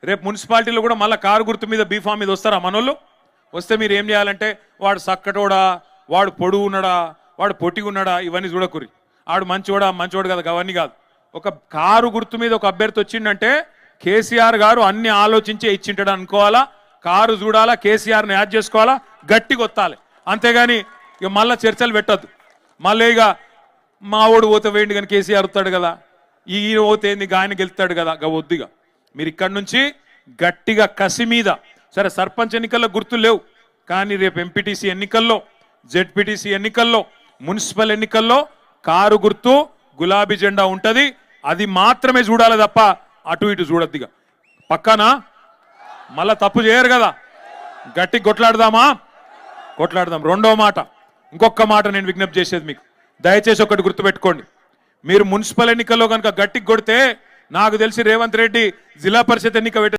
రేపు మున్సిపాలిటీలో కూడా మళ్ళీ కారు గుర్తు మీద బీఫామ్ మీద వస్తారా మనోళ్ళు? వస్తే మీరు ఏం చేయాలంటే వాడు సక్కటోడా, వాడు పొడుగు ఉన్నాడా, వాడు పొట్టిగా ఉన్నాడా, ఇవన్నీ చూడకురి. ఆడు మంచోడు కదా, అవన్నీ కాదు. ఒక కారు గుర్తు మీద ఒక అభ్యర్థి వచ్చిండంటే కేసీఆర్ గారు అన్ని ఆలోచించి ఇచ్చింటాడు అనుకోవాలా. కారు చూడాలా, కేసీఆర్ని యాడ్ చేసుకోవాలా, గట్టిగా ఒత్తాలి. అంతేగాని ఇక మళ్ళీ చర్చలు పెట్టద్దు. మళ్ళీ ఇక మా ఓడు పోతే వేయండి కానీ కేసీఆర్ వస్తాడు కదా, ఈయన పోతే ఏంది ఆయన గెలుస్తాడు కదా, వద్దుగా. మీరు ఇక్కడి నుంచి గట్టిగా కసి మీద, సరే సర్పంచ్ ఎన్నికల్లో గుర్తులు లేవు కానీ రేపు ఎంపీటీసీ ఎన్నికల్లో, జెడ్పీటీసీ ఎన్నికల్లో, మున్సిపల్ ఎన్నికల్లో కారు గుర్తు గులాబీ జెండా ఉంటుంది. అది మాత్రమే చూడాలి తప్ప అటు ఇటు చూడద్దిగా. పక్కన మళ్ళా తప్పు చేయరు కదా, గట్టి కొట్లాడదామా? కొట్లాడదాం. రెండో మాట, ఇంకొక మాట నేను విజ్ఞప్తి చేసేది మీకు, దయచేసి ఒకటి గుర్తుపెట్టుకోండి. మీరు మున్సిపల్ ఎన్నికల్లో కనుక గట్టికి కొడితే నాకు తెలిసి రేవంత్ రెడ్డి జిల్లా పరిషత్ ఎన్నిక